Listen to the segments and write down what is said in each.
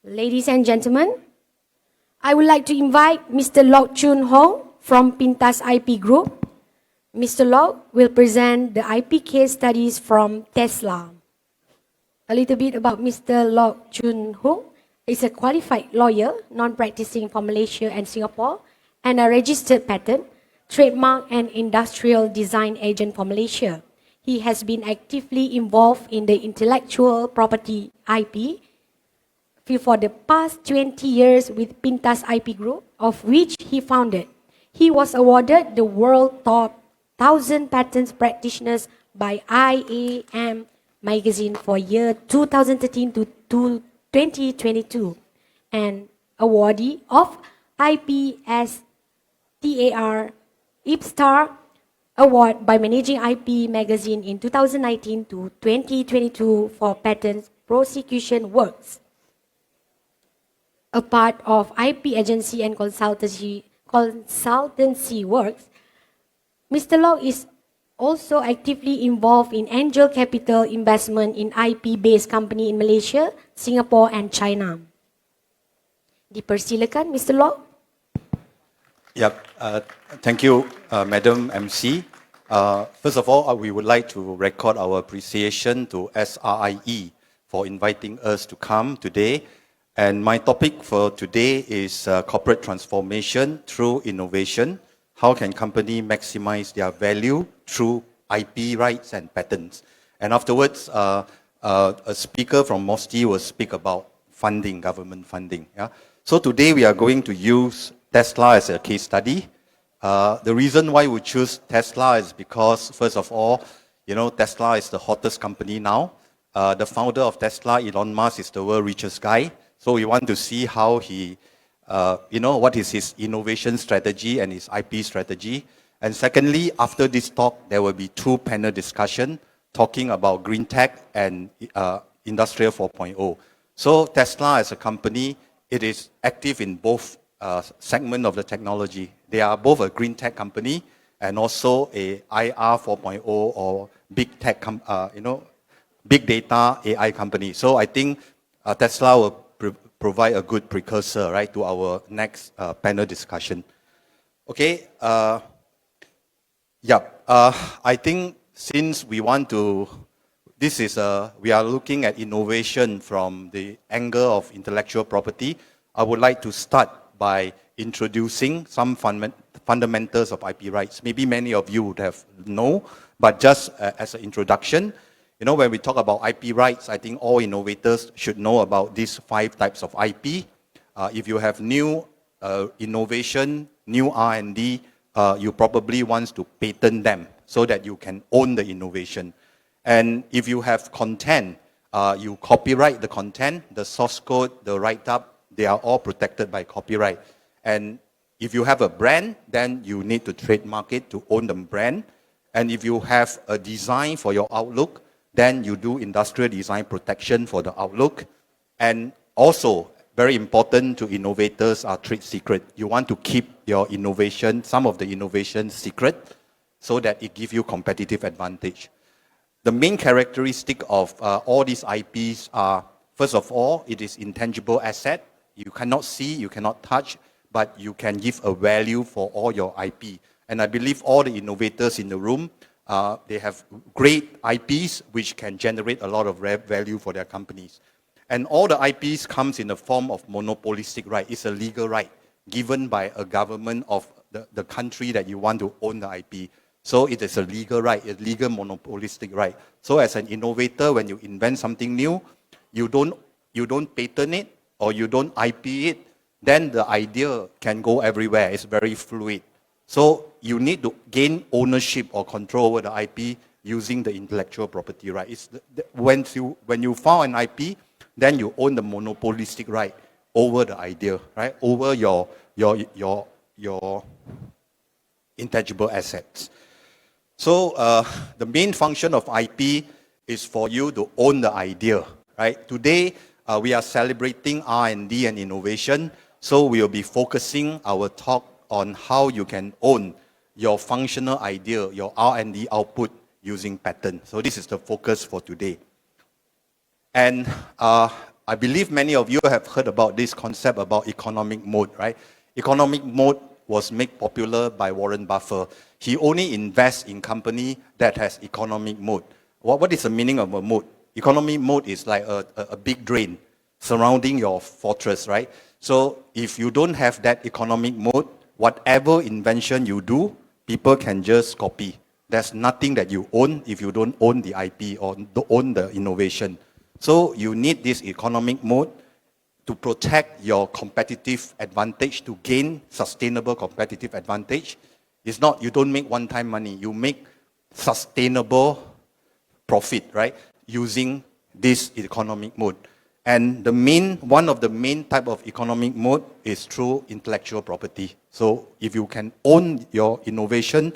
Ladies and gentlemen, I would like to invite Mr. Lock Chun Hong from Pintas IP Group. Mr. Lock will present the IP case studies from Tesla. A little bit about Mr. Lock Chun Hong. He's a qualified lawyer, non-practicing for Malaysia and Singapore, and a registered patent, trademark and industrial design agent for Malaysia. He has been actively involved in the intellectual property IP for the past 20 years with Pintas IP Group, of which he founded. He was awarded the World Top 1000 Patents Practitioners by IAM magazine for year 2013 to 2022, and awardee of IPSTAR IPSTAR Award by Managing IP magazine in 2019 to 2022 for patents prosecution works. A part of IP agency and consultancy works, Mr. Lock is also actively involved in angel capital investment in IP-based company in Malaysia, Singapore and China. Dipersilakan, Mr. Lock. Yep. Thank you, Madam MC. First of all, we would like to record our appreciation to SRIE for inviting us to come today. And my topic for today is corporate transformation through innovation. How can companies maximize their value through IP rights and patents? And afterwards, a speaker from Mosti will speak about funding, government funding. Yeah? So today we are going to use Tesla as a case study. The reason why we choose Tesla is because, first of all, you know, Tesla is the hottest company now. The founder of Tesla, Elon Musk, is the world's richest guy. So we want to see how he, what is his innovation strategy and his IP strategy. And secondly, after this talk, there will be 2 panel discussions talking about GREENTECH and Industrial 4.0. So Tesla as a company, it is active in both segments of the technology. They are both a green tech company and also a IR 4.0 or big tech, big data AI company. So I think Tesla will provide a good precursor, right, to our next panel discussion. Okay. I think since we want to, we are looking at innovation from the angle of intellectual property. I would like to start by introducing some fundamentals of IP rights. Maybe many of you would have known, but just as an introduction, you know, when we talk about IP rights, I think all innovators should know about these 5 types of IP. If you have new innovation, new R&D, you probably want to patent them so that you can own the innovation. And if you have content, you copyright the content, the source code, the write-up, they are all protected by copyright. And if you have a brand, then you need to trademark it to own the brand. And if you have a design for your Outlook, then you do industrial design protection for the Outlook. And also, very important to innovators are trade secret. You want to keep your innovation, some of the innovation secret, so that it gives you competitive advantage. The main characteristic of all these IPs are, first of all, it is intangible asset. You cannot see, you cannot touch, but you can give a value for all your IP. And I believe all the innovators in the room, they have great IPs which can generate a lot of value for their companies. And all the IPs comes in the form of monopolistic right. It's a legal right given by a government of the country that you want to own the IP. So it is a legal right, a legal monopolistic right. So as an innovator, when you invent something new, you don't patent it or you don't IP it, then the idea can go everywhere. It's very fluid. So you need to gain ownership or control over the IP using the intellectual property right. When you found an IP, then you own the monopolistic right over the idea, right? Over your intangible assets. So the main function of IP is for you to own the idea, right? Today we are celebrating R&D and innovation, so we will be focusing our talk on how you can own your functional idea, your R&D output using patent. So this is the focus for today. And I believe many of you have heard about this concept about economic mode, right? Economic mode was made popular by Warren Buffett. He only invests in company that has economic mode. What is the meaning of a mode? Economic mode is like a big drain surrounding your fortress, right? So if you don't have that economic mode, whatever invention you do, people can just copy. There's nothing that you own if you don't own the IP or don't own the innovation. So you need this economic mode to protect your competitive advantage, to gain sustainable competitive advantage. It's not, you don't make one-time money, you make sustainable profit, right? Using this economic mode. And one of the main type of economic mode is through intellectual property. So if you can own your innovation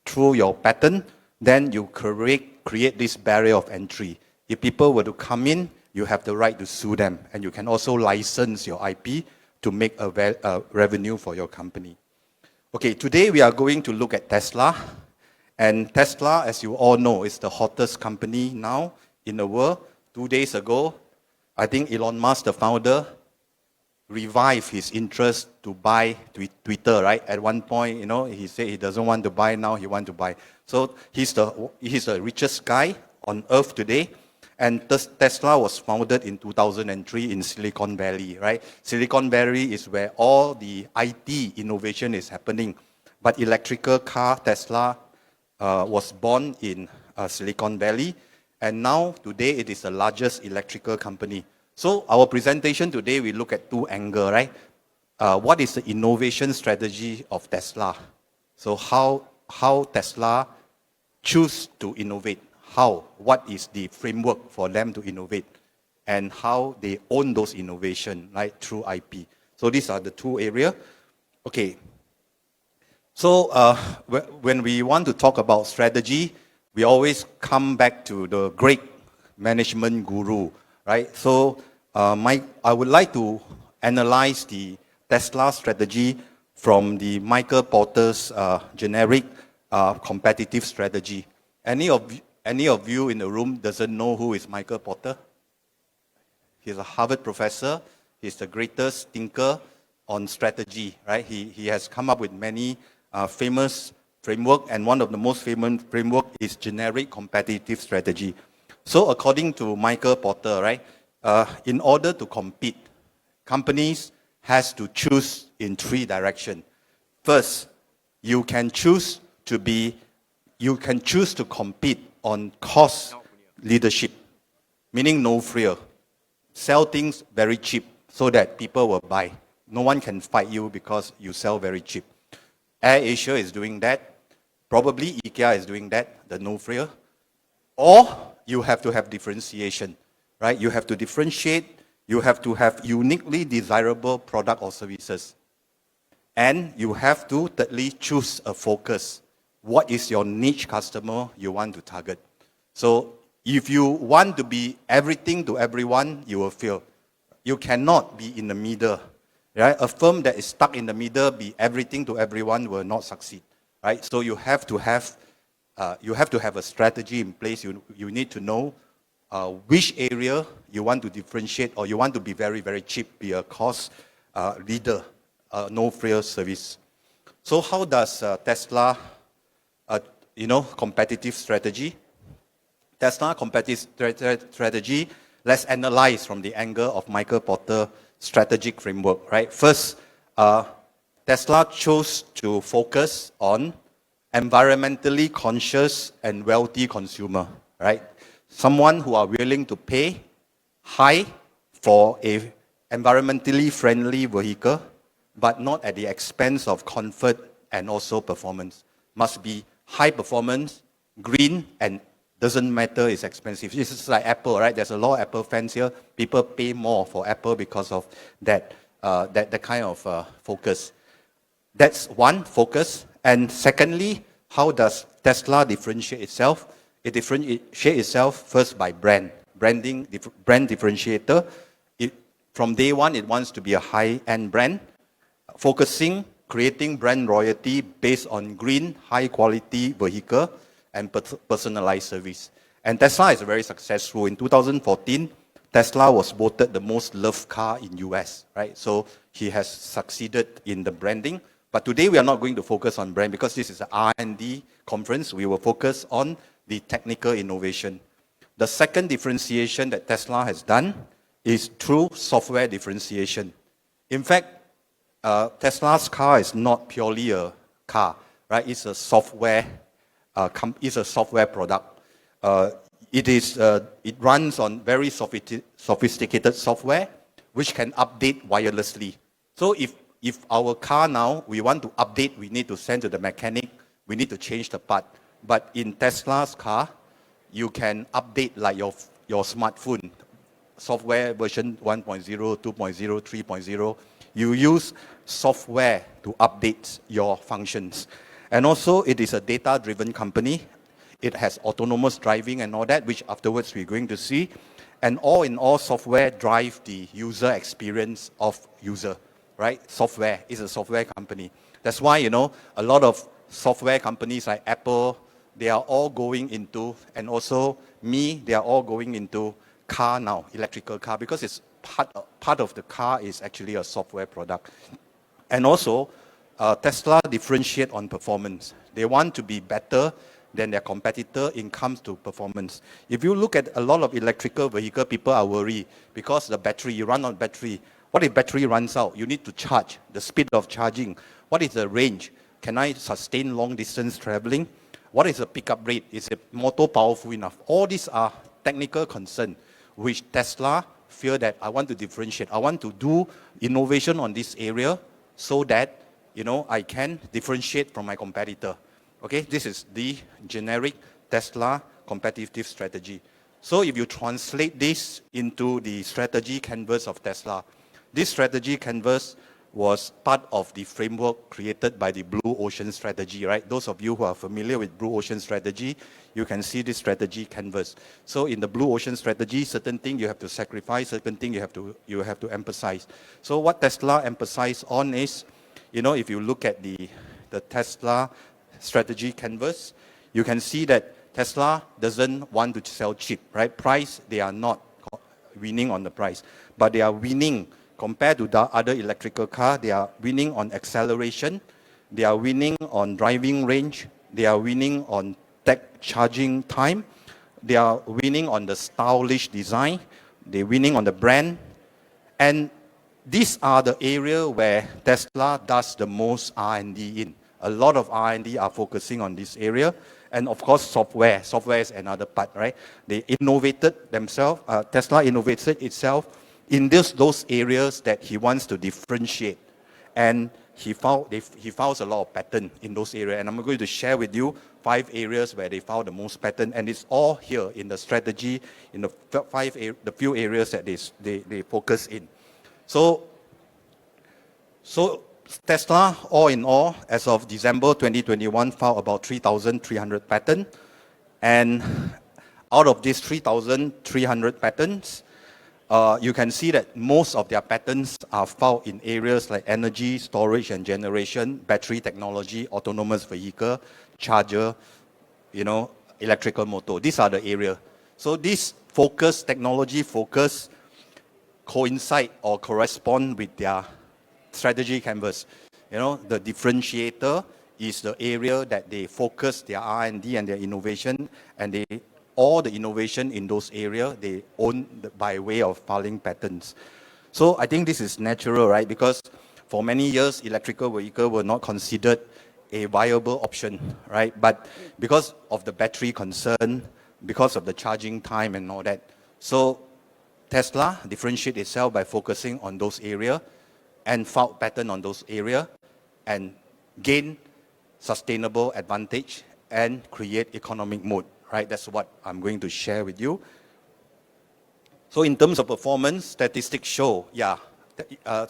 through your patent, then you create this barrier of entry. If people were to come in, you have the right to sue them, and you can also license your IP to make a revenue for your company. Okay, today we are going to look at Tesla. And Tesla, as you all know, is the hottest company now in the world. 2 days ago, I think Elon Musk, the founder, revived his interest to buy Twitter, right? At one point, he said he doesn't want to buy, now he wants to buy. So he's the richest guy on earth today. And Tesla was founded in 2003 in Silicon Valley, right? Silicon Valley is where all the IT innovation is happening. But electrical car, Tesla, was born in Silicon Valley. And now, today, it is the largest electrical company. So our presentation today, we look at two angles, right? What is the innovation strategy of Tesla? So how Tesla choose to innovate? What is the framework for them to innovate? And how they own those innovations, right, through IP. So these are the two areas. Okay. So when we want to talk about strategy, we always come back to the great management guru, right? So I would like to analyze the Tesla strategy from the Michael Porter's generic competitive strategy. Any of you in the room doesn't know who is Michael Porter? He's a Harvard professor. He's the greatest thinker on strategy, right? He has come up with many famous framework, and one of the most famous framework is generic competitive strategy. So according to Michael Porter, right, in order to compete, companies has to choose in three directions. First, you can choose to compete on cost leadership, meaning no fear. Sell things very cheap so that people will buy. No one can fight you because you sell very cheap. AirAsia is doing that. Probably IKEA is doing that, the no fear. Or you have to have differentiation, right? You have to differentiate. You have to have uniquely desirable product or services. And you have to, thirdly, choose a focus. What is your niche customer you want to target? So if you want to be everything to everyone, you will fail. You cannot be in the middle. Right? A firm that is stuck in the middle, be everything to everyone, will not succeed. Right? So you have to have a strategy in place. You need to know which area you want to differentiate, or you want to be very, very cheap, be a cost leader, no fear service. So how does Tesla, competitive strategy? Tesla competitive strategy, let's analyze from the angle of Michael Porter strategic framework, right? First, Tesla chose to focus on environmentally conscious and wealthy consumer, right? Someone who are willing to pay high for a environmentally friendly vehicle, but not at the expense of comfort and also performance. Must be high performance, green, and doesn't matter it's expensive. This is like Apple, right? There's a lot of Apple fans here. People pay more for Apple because of that kind of focus. That's one, focus. And secondly, how does Tesla differentiate itself? It differentiates itself first by branding, brand differentiator. From day one, it wants to be a high-end brand, focusing, creating brand loyalty based on green, high-quality vehicle and personalized service. And Tesla is very successful. In 2014, Tesla was voted the most loved car in US, right? So he has succeeded in the branding. But today we are not going to focus on brand because this is an R&D conference. We will focus on the technical innovation. The second differentiation that Tesla has done is through software differentiation. In fact, Tesla's car is not purely a car, right? It's a software. It's a software product. It runs on very sophisticated software, which can update wirelessly. So if our car now, we want to update, we need to send to the mechanic, we need to change the part. But in Tesla's car, you can update like your smartphone, software version 1.0, 2.0, 3.0. You use software to update your functions. And also, it is a data-driven company. It has autonomous driving and all that, which afterwards we're going to see. And all in all, software drive the user experience of user, right? Software is a software company. That's why, a lot of software companies like Apple, they are all going into, and also they are all going into car now, electrical car, because it's part of the car is actually a software product. And also, Tesla differentiate on performance. They want to be better than their competitor in comes to performance. If you look at a lot of electrical vehicle, people are worried because the battery, you run on battery. What if battery runs out? You need to charge, the speed of charging. What is the range? Can I sustain long distance traveling? What is the pickup rate? Is the motor powerful enough? All these are technical concerns, which Tesla fear that I want to differentiate. I want to do innovation on this area so that, I can differentiate from my competitor. Okay, this is the generic Tesla competitive strategy. So if you translate this into the strategy canvas of Tesla, this strategy canvas was part of the framework created by the Blue Ocean strategy, right? Those of you who are familiar with Blue Ocean strategy, you can see this strategy canvas. So in the Blue Ocean strategy, certain things you have to sacrifice, certain things you have to emphasize. So what Tesla emphasized on is, if you look at the Tesla strategy canvas, you can see that Tesla doesn't want to sell cheap, right? Price, they are not winning on the price, but they are winning compared to the other electrical car. They are winning on acceleration, they are winning on driving range, they are winning on tech charging time, they are winning on the stylish design, they're winning on the brand, and these are the area where Tesla does the most R&D in. A lot of R&D are focusing on this area. And of course, software. Software is another part, right? They innovated themselves. Tesla innovated itself in those areas that he wants to differentiate. And he found a lot of pattern in those areas. And I'm going to share with you 5 areas where they found the most pattern. And it's all here in the strategy, in the few areas that they focus in. So Tesla, all in all, as of December 2021, filed about 3,300 patents. And out of these 3,300 patents, you can see that most of their patents are filed in areas like energy, storage and generation, battery technology, autonomous vehicle, charger, electrical motor. These are the areas. So this technology focus, coincide or correspond with their strategy canvas. The differentiator is the area that they focus their R&D and their innovation, and all the innovation in those areas they own by way of filing patents. So I think this is natural, right? Because for many years, electrical vehicles were not considered a viable option, right? But because of the battery concern, because of the charging time and all that, so Tesla differentiates itself by focusing on those areas and filed patent on those areas and gain sustainable advantage and create economic moat, right? That's what I'm going to share with you. So in terms of performance, statistics show,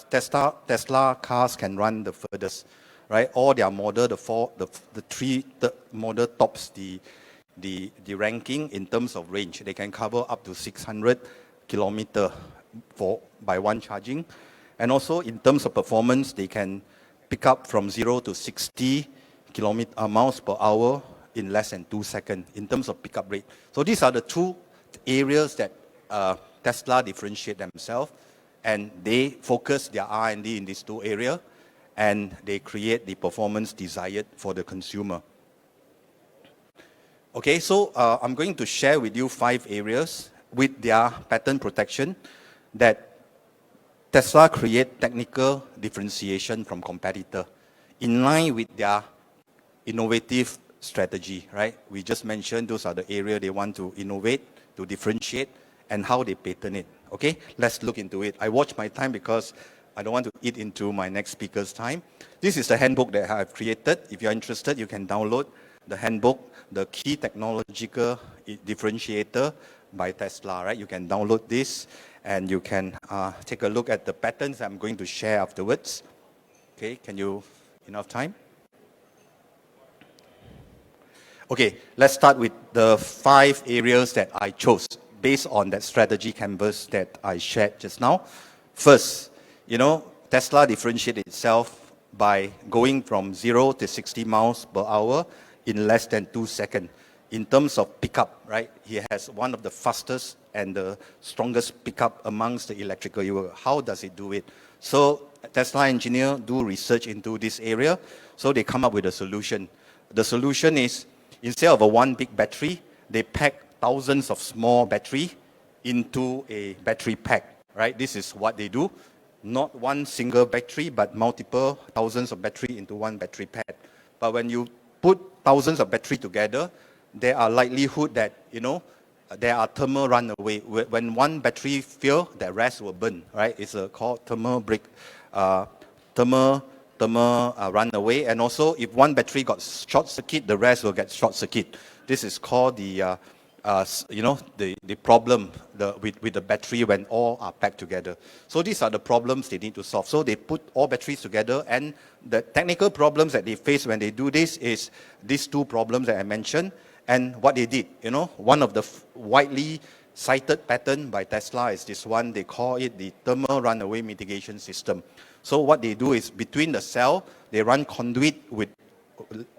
Tesla cars can run the furthest, right? All their model, the model tops the ranking in terms of range. They can cover up to 600 kilometers by one charging. And also in terms of performance, they can pick up from 0 to 60 miles per hour in less than 2 seconds in terms of pickup rate. So these are the 2 areas that Tesla differentiate themselves, and they focus their R&D in these two areas, and they create the performance desired for the consumer. Okay, so I'm going to share with you 5 areas with their patent protection that Tesla create technical differentiation from competitor in line with their innovative strategy, right? We just mentioned those are the area they want to innovate, to differentiate, and how they patent it. Okay, let's look into it. I watch my time because I don't want to eat into my next speaker's time. This is the handbook that I've created. If you're interested, you can download the handbook, the key technological differentiator by Tesla, right? You can download this and you can take a look at the patterns I'm going to share afterwards. Okay, can you, enough time? Okay, let's start with the 5 areas that I chose based on that strategy canvas that I shared just now. First, Tesla differentiated itself by going from 0 to 60 miles per hour in less than 2 seconds. In terms of pickup, right, he has one of the fastest and the strongest pickup amongst the electrical vehicle. How does it do it? So Tesla engineers do research into this area, so they come up with a solution. The solution is, instead of a one big battery, they pack thousands of small battery into a battery pack, right? This is what they do. Not one single battery, but multiple thousands of battery into one battery pack. But when you put thousands of battery together, there are likelihood that, there are thermal runaway. When one battery fail, the rest will burn, right? It's called thermal runaway. And also, if one battery got short circuit, the rest will get short circuit. This is called the problem with the battery when all are packed together. So these are the problems they need to solve. So they put all batteries together, and the technical problems that they face when they do this is these 2 problems that I mentioned. And what they did, one of the widely cited patent by Tesla is this one. They call it the thermal runaway mitigation system. So what they do is, between the cell, they run conduit with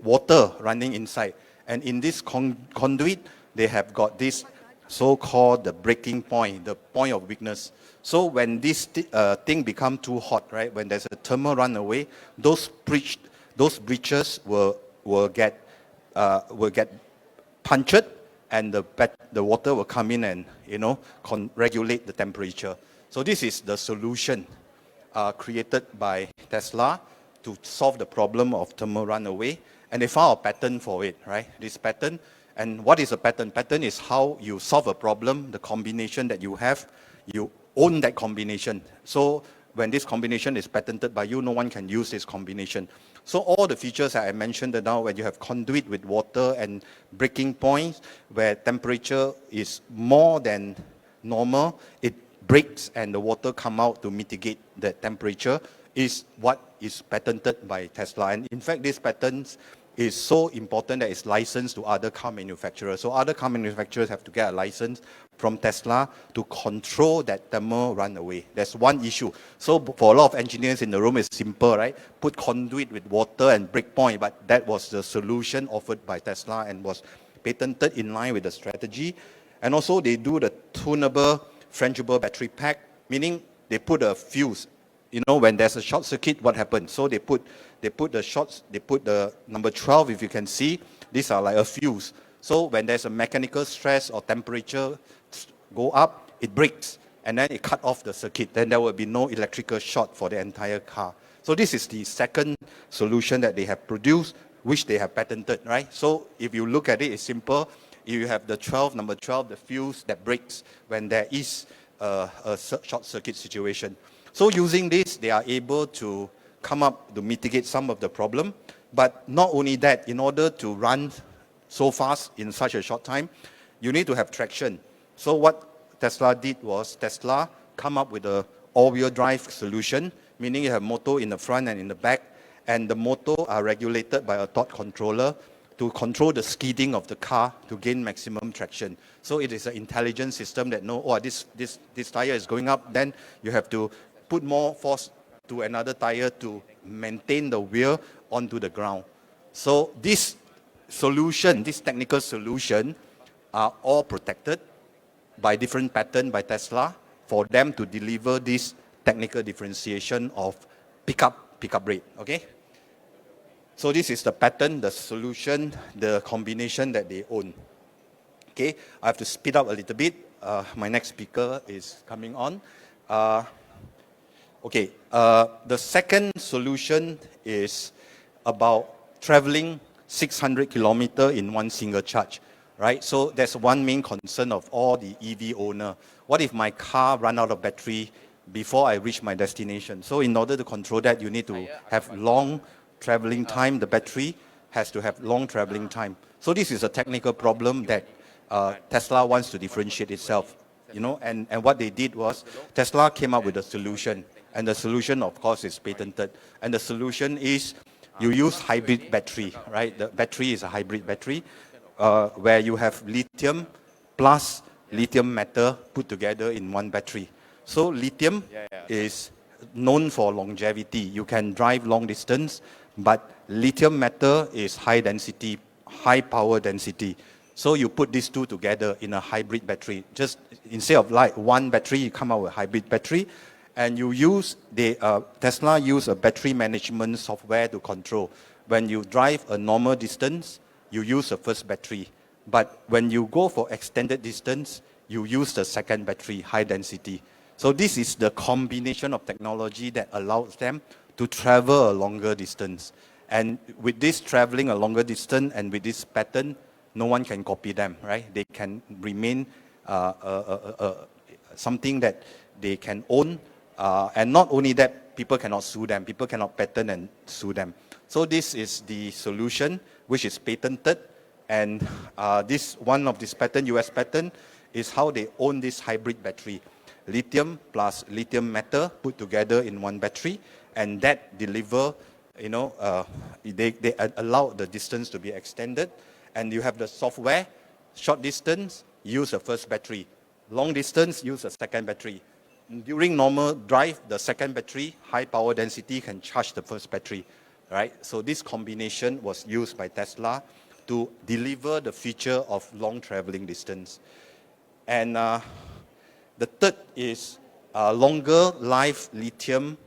water running inside. And in this conduit, they have got this so-called the breaking point, the point of weakness. So when this thing become too hot, right, when there's a thermal runaway, those breaches will get punctured, and the water will come in and regulate the temperature. So this is the solution created by Tesla to solve the problem of thermal runaway, and they found a patent for it, right? This patent. And what is a patent? Patent is how you solve a problem, the combination that you have, you own that combination. So when this combination is patented by you, no one can use this combination. So all the features that I mentioned now, when you have conduit with water and breaking points where temperature is more than normal, it breaks and the water come out to mitigate the temperature, is what is patented by Tesla. And in fact, this patent is so important that it's licensed to other car manufacturers. So other car manufacturers have to get a license from Tesla to control that thermal runaway. That's one issue. So for a lot of engineers in the room, it's simple, right? Put conduit with water and break point, but that was the solution offered by Tesla and was patented in line with the strategy. And also they do the tunable, frangible battery pack, meaning they put a fuse. When there's a short circuit, what happens? So they put the number 12, if you can see, these are like a fuse. So when there's a mechanical stress or temperature go up, it breaks, and then it cut off the circuit. Then there will be no electrical short for the entire car. So this is the second solution that they have produced, which they have patented, right? So if you look at it, it's simple. You have the number 12, the fuse that breaks when there is a short circuit situation. So using this, they are able to come up to mitigate some of the problem. But not only that, in order to run so fast in such a short time, you need to have traction. So what Tesla did was, Tesla come up with a all-wheel drive solution, meaning you have motor in the front and in the back, and the motor are regulated by a torque controller to control the skidding of the car to gain maximum traction. So it is an intelligent system that knows, this tire is going up, then you have to put more force to another tire to maintain the wheel onto the ground. So this solution, this technical solution, are all protected by different pattern by Tesla for them to deliver this technical differentiation of pickup rate, okay? So this is the pattern, the solution, the combination that they own. Okay, I have to speed up a little bit. My next speaker is coming on. The second solution is about traveling 600 kilometers in one single charge, right? So that's one main concern of all the EV owner. What if my car run out of battery before I reach my destination? So in order to control that, you need to have long traveling time. The battery has to have long traveling time. So this is a technical problem that Tesla wants to differentiate itself, you know, and what they did was Tesla came up with a solution, and the solution, of course, is patented. And the solution is you use hybrid battery, right? The battery is a hybrid battery where you have lithium plus lithium metal put together in one battery. So lithium is known for longevity. You can drive long distance, but lithium metal is high density, high power density. So you put these two together in a hybrid battery. Just instead of like one battery, you come out with a hybrid battery, and you use Tesla use a battery management software to control. When you drive a normal distance, you use the first battery. But when you go for extended distance, you use the second battery, high density. So this is the combination of technology that allows them to travel a longer distance. And with this traveling a longer distance and with this pattern, no one can copy them, right? They can remain something that they can own. And not only that, people cannot sue them. People cannot patent and sue them. So this is the solution, which is patented. And this one of this patent, US patent, is how they own this hybrid battery. Lithium plus lithium metal put together in one battery, and that deliver, you know, they allow the distance to be extended. And you have the software, short distance, use the first battery. Long distance, use the second battery. During normal drive, the second battery, high power density, can charge the first battery, right? So this combination was used by Tesla to deliver the feature of long traveling distance. And the third is longer life lithium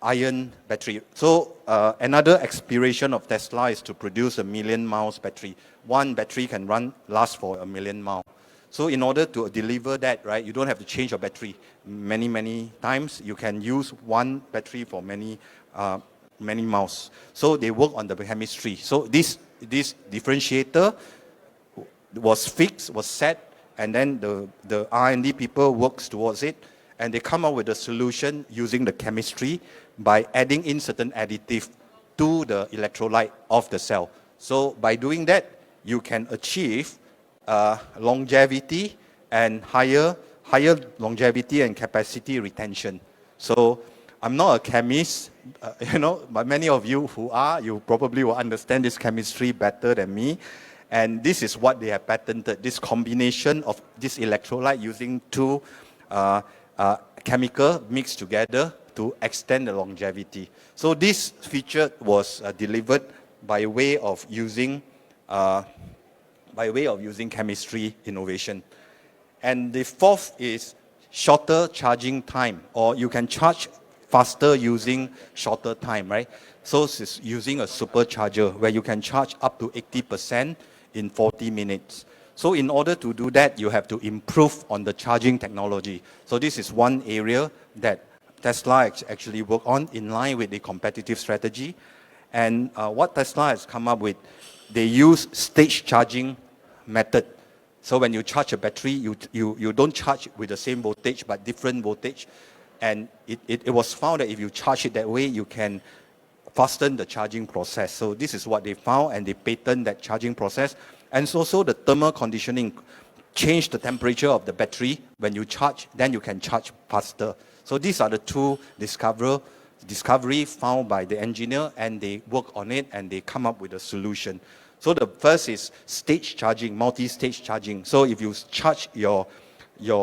ion battery. So another aspiration of Tesla is to produce 1 million miles battery. One battery can last for 1 million miles. So in order to deliver that, right, you don't have to change your battery many times. You can use one battery for many miles. So they work on the chemistry. So this differentiator was fixed, was set, and then the R&D people works towards it, and they come up with a solution using the chemistry by adding in certain additive to the electrolyte of the cell. So by doing that, you can achieve longevity and higher longevity and capacity retention. So I'm not a chemist, you know, but many of you who are, you probably will understand this chemistry better than me. And this is what they have patented, this combination of this electrolyte using two chemical mixed together to extend the longevity. So this feature was delivered by way of using chemistry innovation. And the fourth is shorter charging time, or you can charge faster using shorter time, right? So it's using a supercharger where you can charge up to 80% in 40 minutes. So in order to do that, you have to improve on the charging technology. So this is one area that Tesla actually work on in line with the competitive strategy. And what Tesla has come up with, they use stage charging method. So when you charge a battery, you don't charge with the same voltage, but different voltage. And it was found that if you charge it that way, you can fasten the charging process. So this is what they found, and they patent that charging process. And so the thermal conditioning change the temperature of the battery. When you charge, then you can charge faster. So these are the two discovery found by the engineer, and they work on it and they come up with a solution. So the first is stage charging, multi-stage charging. So if you charge your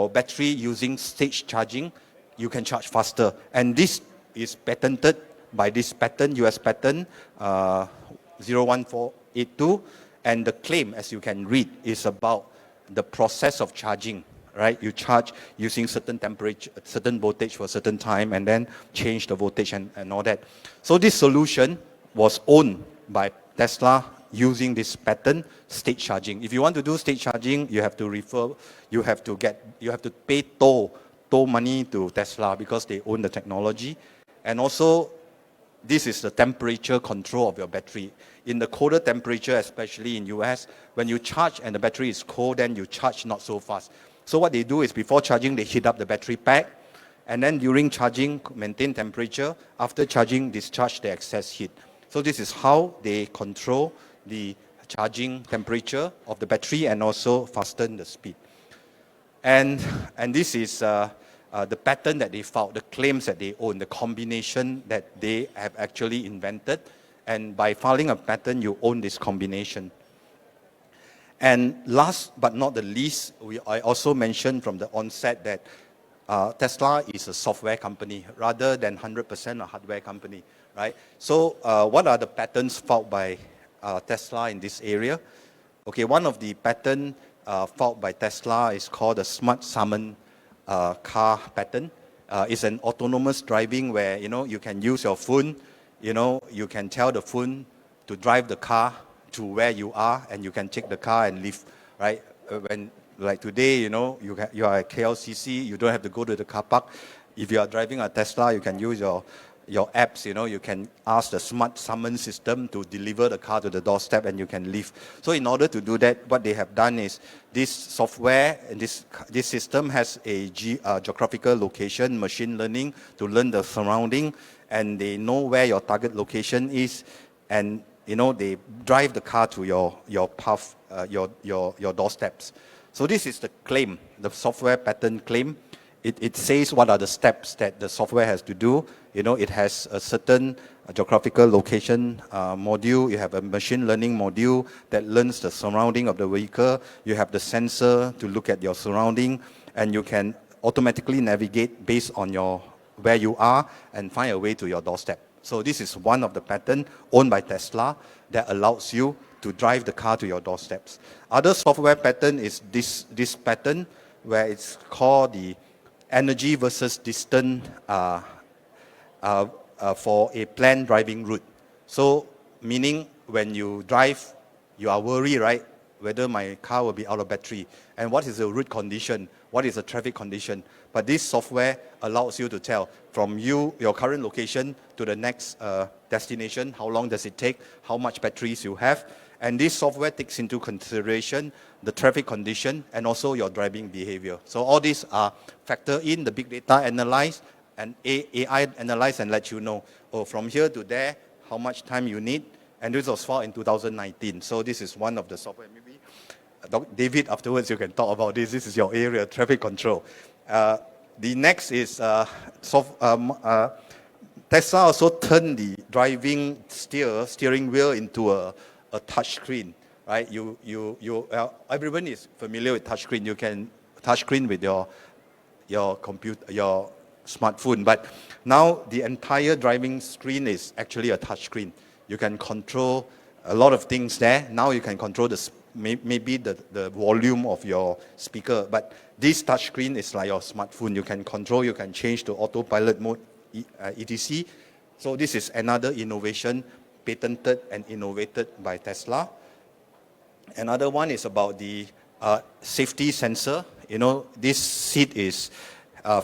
battery using stage charging, you can charge faster. And this is patented by this patent, US patent 01482. And the claim, as you can read, is about the process of charging, right? You charge using certain temperature, certain voltage for a certain time, and then change the voltage and all that. So this solution was owned by Tesla using this pattern, state charging. If you want to do state charging, you have to pay toll money to Tesla because they own the technology. And also, this is the temperature control of your battery. In the colder temperature, especially in US, when you charge and the battery is cold, then you charge not so fast. So what they do is before charging, they heat up the battery pack, and then during charging, maintain temperature. After charging, discharge the excess heat. So this is how they control the charging temperature of the battery and also fasten the speed. And this is the pattern that they filed, the claims that they own, the combination that they have actually invented. And by filing a patent, you own this combination. And last but not the least, I also mentioned from the onset that Tesla is a software company rather than 100% a hardware company, right? So what are the patents filed by Tesla in this area? Okay, one of the patents filed by Tesla is called the Smart Summon car patent. It's an autonomous driving where, you can use your phone, you can tell the phone to drive the car to where you are, and you can take the car and leave, right? When, like today, you are at KLCC, you don't have to go to the car park. If you are driving a Tesla, you can use your apps, you can ask the smart summon system to deliver the car to the doorstep and you can leave. So in order to do that, what they have done is this software and this system has a geographical location, machine learning to learn the surrounding, and they know where your target location is, and they drive the car to your path, your doorsteps. So this is the claim, the software patent claim. It says what are the steps that the software has to do. It has a certain geographical location module. You have a machine learning module that learns the surrounding of the vehicle. You have the sensor to look at your surrounding, and you can automatically navigate based on where you are and find a way to your doorstep. So this is one of the patents owned by Tesla that allows you to drive the car to your doorsteps. Other software patent is this patent where it's called the energy versus distance for a planned driving route. So meaning when you drive, you are worried, right, whether my car will be out of battery, and what is the route condition, what is the traffic condition. But this software allows you to tell from your current location to the next destination, how long does it take, how much batteries you have. And this software takes into consideration the traffic condition and also your driving behavior. So all these are factored in, the big data analyze, and AI analyze and let you know, from here to there, how much time you need. And this was filed in 2019. So this is one of the software. Maybe David, afterwards you can talk about this. This is your area, traffic control. The next is Tesla also turned the driving steering wheel into a touch screen, right? Everyone is familiar with touch screen. You can touch screen with your computer, your smartphone. But now the entire driving screen is actually a touch screen. You can control a lot of things there. Now you can control maybe the volume of your speaker. But this touch screen is like your smartphone. You can control, you can change to autopilot mode, etc. So this is another innovation patented and innovated by Tesla. Another one is about the safety sensor. This seat is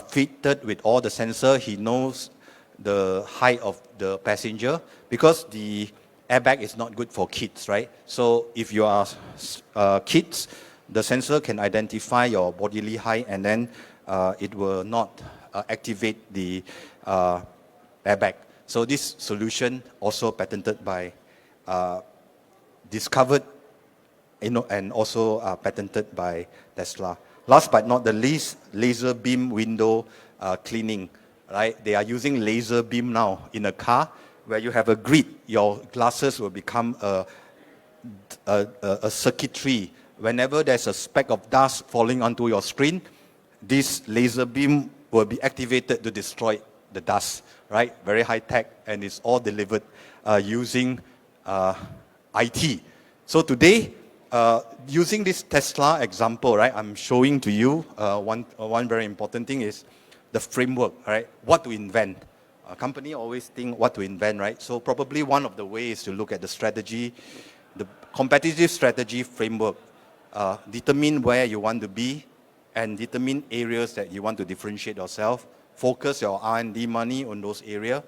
fitted with all the sensor. He knows the height of the passenger because the airbag is not good for kids, right? So if you are kids, the sensor can identify your bodily height, and then it will not activate the airbag. So this solution also patented by, discovered, and also patented by Tesla. Last but not the least, laser beam window cleaning, right? They are using laser beam now in a car where you have a grid. Your glasses will become a circuitry. Whenever there's a speck of dust falling onto your screen, this laser beam will be activated to destroy the dust, right? Very high tech, and it's all delivered using IT. So today, Using this Tesla example, right, I'm showing to you one very important thing is the framework, right? What to invent. A company always think what to invent, right? So probably one of the ways to look at the strategy, the competitive strategy framework, determine where you want to be and determine areas that you want to differentiate yourself, focus your R&D money on those areas,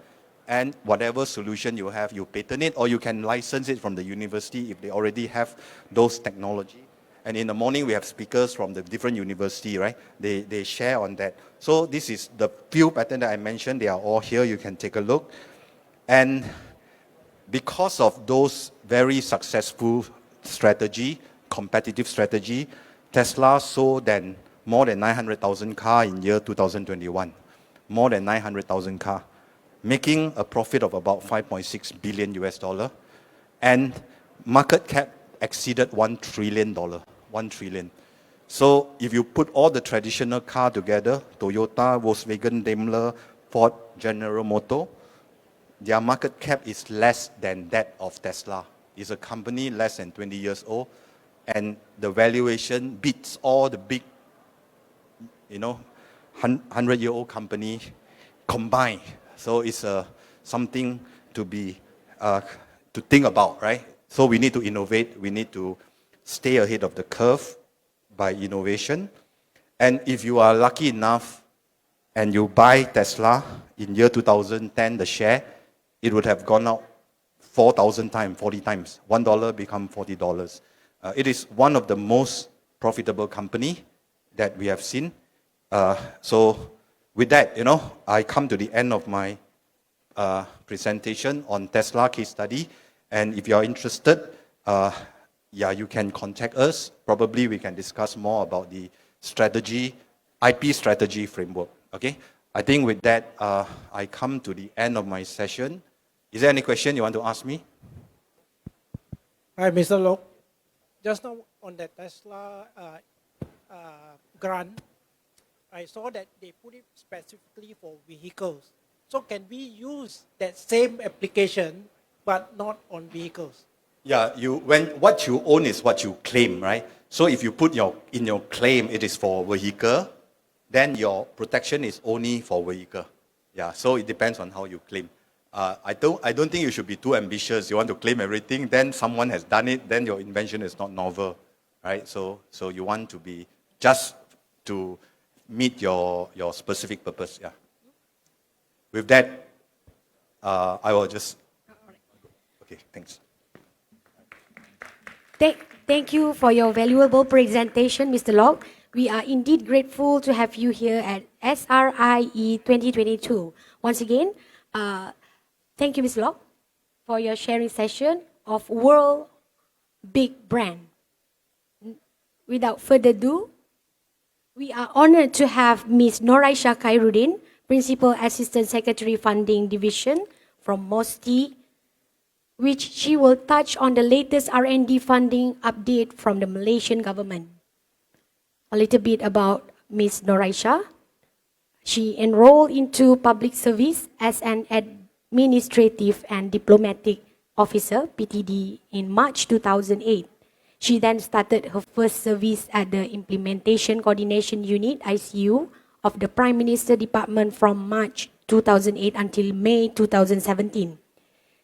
and whatever solution you have, you patent it, or you can license it from the university if they already have those technology. And in the morning, we have speakers from the different university, right? They share on that. So this is the few patents that I mentioned. They are all here. You can take a look. And because of those very successful strategy, competitive strategy, Tesla sold more than 900,000 cars in year 2021. More than 900,000 cars. Making a profit of about 5.6 billion US dollar, and market cap exceeded $1 trillion. 1 trillion. So if you put all the traditional car together, Toyota, Volkswagen, Daimler, Ford, General Motors, their market cap is less than that of Tesla. It's a company less than 20 years old, and the valuation beats all the big, 100-year-old company combined. So it's something to be to think about, right? So we need to innovate. We need to stay ahead of the curve by innovation. And if you are lucky enough and you buy Tesla in year 2010, the share, it would have gone up 4,000 times, 40 times. $1 become $40. It is one of the most profitable company that we have seen. So with that, I come to the end of my presentation on Tesla case study. And if you are interested, you can contact us. Probably we can discuss more about the strategy, IP strategy framework. Okay? I think with that, I come to the end of my session. Is there any question you want to ask me? Hi, Mr. Lok. Just now on the Tesla grant, I saw that they put it specifically for vehicles. So can we use that same application, but not on vehicles? Yeah, what you own is what you claim, right? So if you put in your claim it is for vehicle, then your protection is only for vehicle. Yeah, so it depends on how you claim. I don't think you should be too ambitious. You want to claim everything, then someone has done it, then your invention is not novel, right? So you want to be just to meet your specific purpose. Yeah. With that, I will just. Okay, thanks. Thank you for your valuable presentation, Mr. Lok. We are indeed grateful to have you here at SRIE 2022. Once again, thank you, Mr. Lok, for your sharing session of World Big Brand. Without further ado, we are honored to have Ms. Noraisha Khairuddin, Principal Assistant Secretary Funding Division from Mosti, which she will touch on the latest R&D funding update from the Malaysian government. A little bit about Ms. Noraisha. She enrolled into public service as an administrative and diplomatic officer, PTD, in March 2008. She then started her first service at the Implementation Coordination Unit, ICU, of the Prime Minister Department from March 2008 until May 2017.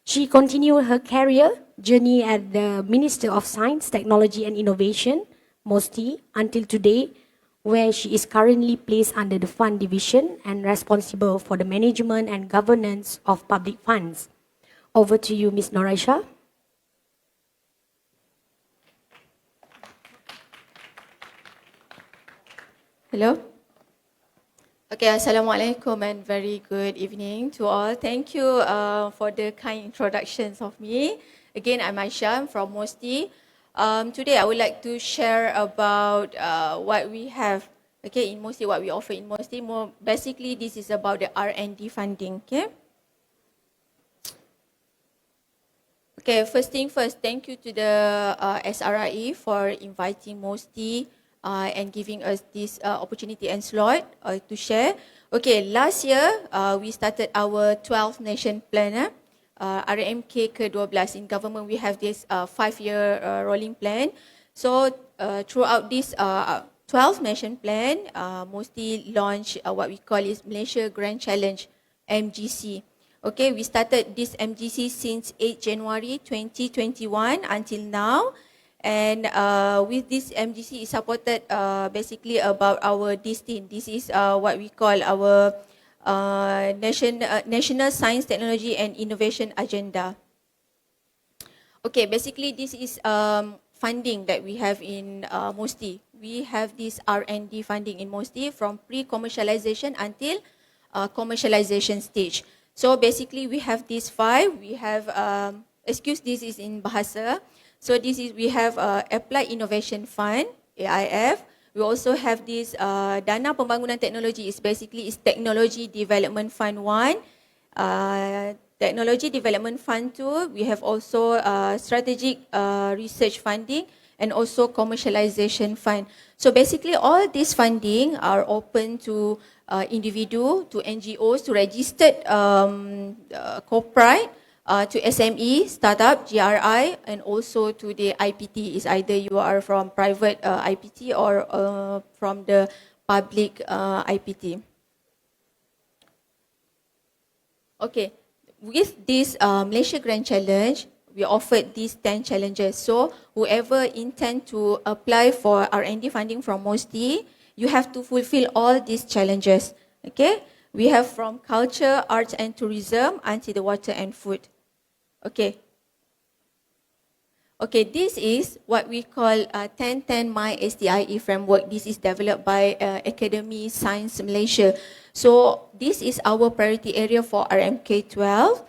She continued her career journey at the Minister of Science, Technology and Innovation, Mosti, until today, where she is currently placed under the Fund Division and responsible for the management and governance of public funds. Over to you, Ms. Noraisha. Hello. Okay, Assalamualaikum and very good evening to all. Thank you for the kind introductions of me. Again, I'm Aisha from Mosti. Today I would like to share about what we have, in Mosti, what we offer in Mosti. More basically, this is about the R&D funding. Okay, first thing first, thank you to the SRIE for inviting Mosti and giving us this opportunity and slot to share. Okay, last year we started our 12th Nation Plan, RMK ke-12. In government we have this 5-year rolling plan. So throughout this 12 Malaysian plan, Mosti launched what we call is Malaysia Grand Challenge, MGC. Okay, we started this MGC since 8 January 2021 until now. And with this MGC is supported basically about our DSTIN. This is what we call our National Science, Technology and Innovation Agenda. Okay, basically this is funding that we have in Mosti. We have this R&D funding in Mosti from pre-commercialization until commercialization stage. So basically we have these 5. We have, this is in Bahasa. So this is, we have Applied Innovation Fund, AIF. We also have this Dana Pembangunan Teknologi, is basically is Technology Development Fund 1. Technology Development Fund 2, we have also Strategic Research Funding and also Commercialization Fund. So basically all this funding are open to individual, to NGOs, to registered corporate, to SME, startup, GRI, and also to the IPT. Is either you are from private IPT or from the public IPT. Okay, with this Malaysia Grand Challenge, we offered these 10 challenges. So whoever intend to apply for R&D funding from Mosti, you have to fulfill all these challenges. Okay, we have from culture, arts and tourism until the water and food. Okay. Okay, this is what we call 10-10 My STIE framework. This is developed by Academy Science Malaysia. So this is our priority area for RMK 12.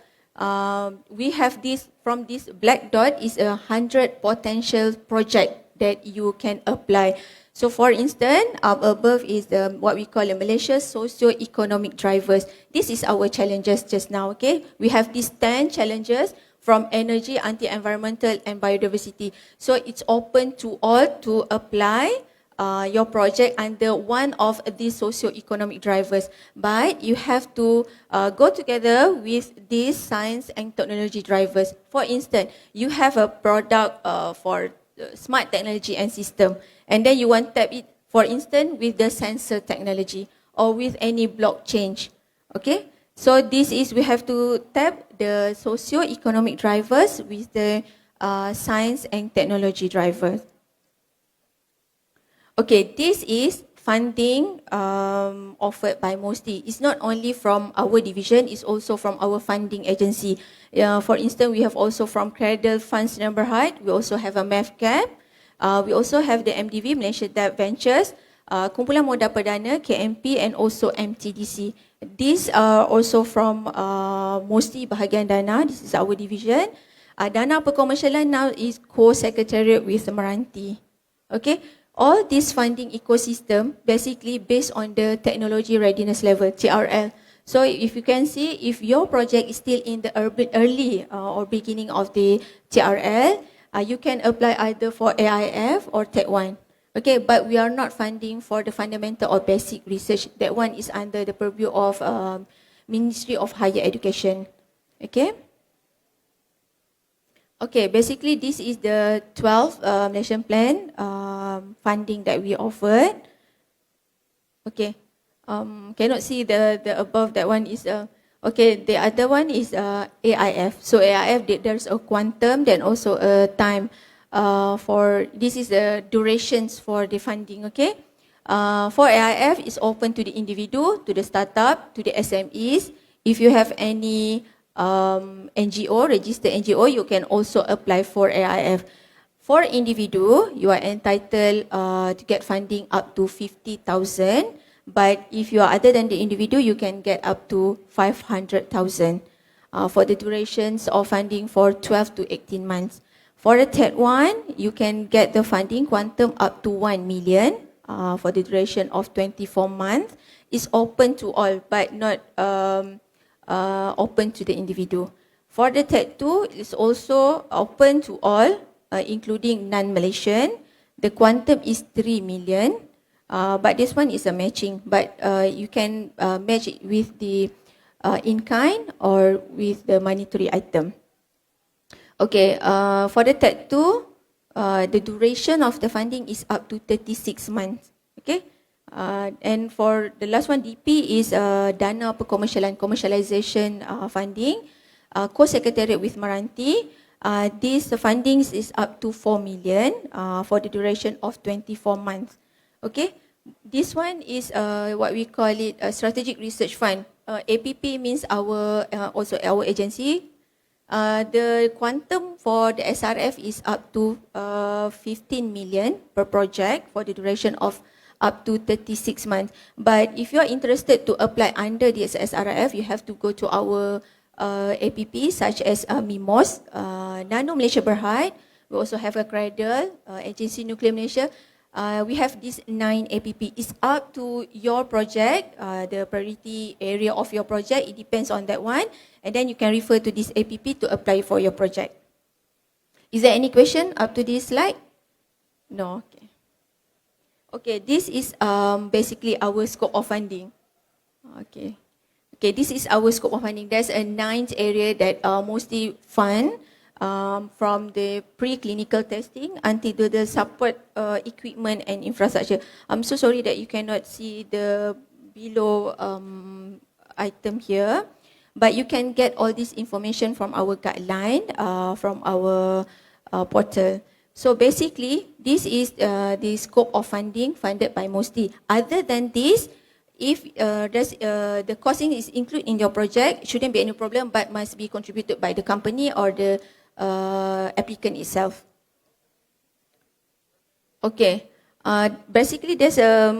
We have this, from this black dot is 100 potential project that you can apply. So for instance, up above is what we call Malaysia socio-economic drivers. This is our challenges just now, okay? We have these 10 challenges from energy, anti-environmental and biodiversity. So it's open to all to apply your project under one of these socio-economic drivers. But you have to go together with these science and technology drivers. For instance, you have a product for smart technology and system, and then you want to tap it, for instance, with the sensor technology or with any blockchain. Okay? So this is, we have to tap the socio-economic drivers with the science and technology drivers. Okay, this is funding offered by Mosti. It's not only from our division, it's also from our funding agency. For instance, we have also from Cradle Funds Neighborhood, we also have a MAFCAP, we also have the MDV, Malaysia Debt Ventures, Kumpulan Modal Perdana, KMP and also MTDC. These are also from Mosti bahagian Dana, this is our division. Dana Perkomersialan now is co-secretariat with Meranti. Okay, all this funding ecosystem basically based on the technology readiness level, TRL. So if you can see, if your project is still in the early or beginning of the TRL, you can apply either for AIF or Day1. Okay, but we are not funding for the fundamental or basic research. That one is under the purview of Ministry of Higher Education. Okay. Okay, basically this is the 12 Malaysian plan funding that we offered. Okay, cannot see the above, that one is okay, the other one is AIF. So AIF, there's a quantum, then also a time. For this is the durations for the funding, okay? For AIF, it's open to the individual, to the startup, to the SMEs. If you have any NGO, registered NGO, you can also apply for AIF. For individual, you are entitled to get funding up to 50,000. But if you are other than the individual, you can get up to 500,000 for the durations of funding for 12 to 18 months. For the Day1, you can get the funding quantum up to 1 million for the duration of 24 months. It's open to all, but not open to the individual. For the Day2, it's also open to all, including non-Malaysian. The quantum is 3 million, but this one is a matching, but you can match it with the in-kind or with the monetary item. Okay, for the Day2, the duration of the funding is up to 36 months. Okay. And for the last one, DP is Dana Commercialization funding, co-secretariat with Meranti. This funding is up to 4 million for the duration of 24 months. Okay, this one is what we call it a strategic research fund. APP means also our agency. The quantum for the SRF is up to 15 million per project for the duration of up to 36 months. But if you are interested to apply under this SRF, you have to go to our APP such as MIMOS, Nano Malaysia Berhad. We also have a Cradle, Agency Nuclear Malaysia. We have these 9 APP. It's up to your project, the priority area of your project. It depends on that one. And then you can refer to this APP to apply for your project. Is there any question up to this slide? No? Okay. Okay, this is basically our scope of funding. Okay. Okay, this is our scope of funding. There's a 9th area that mostly fund from the preclinical testing until the support equipment and infrastructure. I'm so sorry that you cannot see the below item here, but you can get all this information from our guideline, from our portal. So basically, this is the scope of funding funded by Mosti. Other than this, if the costing is included in your project, shouldn't be any problem, but must be contributed by the company or the applicant itself. Okay, basically there's a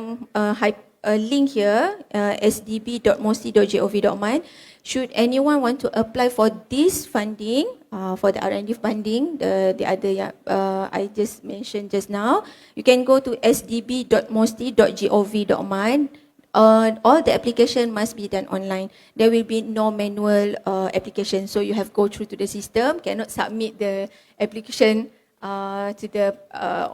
link here, sdb.mosti.gov.my. Should anyone want to apply for this funding, for the R&D funding, the other I just mentioned just now, you can go to sdb.mosti.gov.my. All the application must be done online. There will be no manual application, so you have to go through to the system, cannot submit the application to the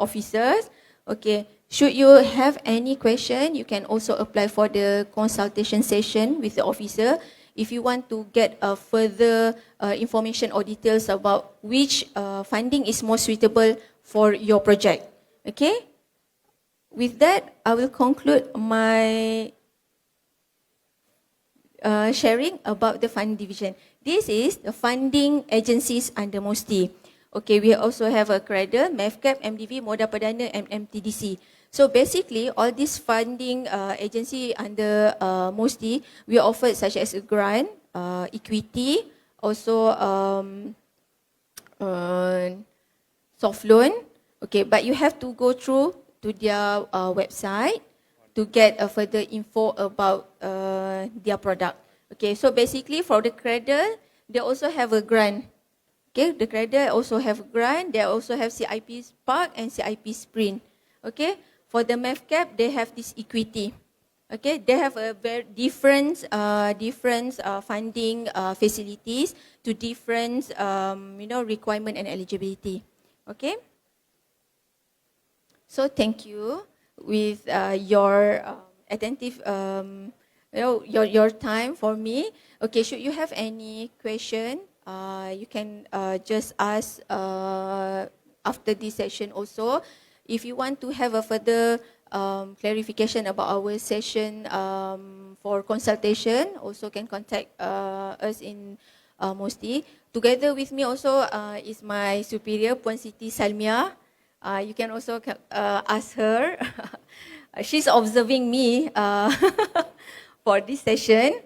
officers. Okay, should you have any question, you can also apply for the consultation session with the officer. If you want to get further information or details about which funding is more suitable for your project. Okay? With that, I will conclude my sharing about the fund division. This is the funding agencies under Mosti. Okay, we also have a Cradle, MEFCAP, MDV, Moda Perdana, and MTDC. So basically, all these funding agency under Mosti, we offer such as a grant, equity, also soft loan. Okay, but you have to go through to their website to get a further info about their product. Okay, so basically for the Cradle, they also have a grant. Okay, the Cradle also have a grant. They also have CIP Spark and CIP Sprint. Okay, for the MEFCAP, they have this equity. Okay, they have a very different funding facilities to different requirement and eligibility. Okay. So thank you with your attentive your time for me. Okay, should you have any question, you can just ask after this session also. If you want to have a further clarification about our session for consultation, also can contact us in Mosti. Together with me also is my superior, Puan Siti Salmia. You can also ask her. She's observing me for this session.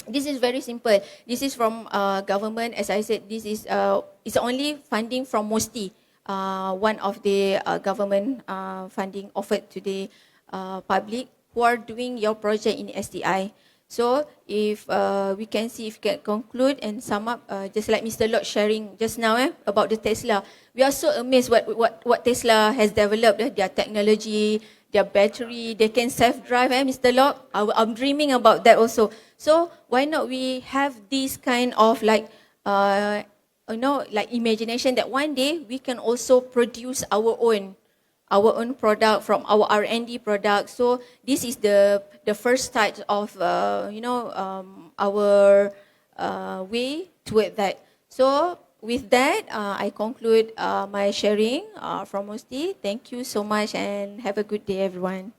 This is very simple. This is from government. As I said, this is it's only funding from Mosti, one of the government funding offered to the public who are doing your project in STI. So if we can see, if we can conclude and sum up, just like Mr. Lord sharing just now about the Tesla. We are so amazed what Tesla has developed, their technology, their battery, they can self-drive, Mr. Lord. I'm dreaming about that also. So why not we have this kind of like imagination that one day we can also produce our own product from our R&D product. So this is the first start of our way toward that. So with that, I conclude my sharing from Mosti. Thank you so much and have a good day, everyone.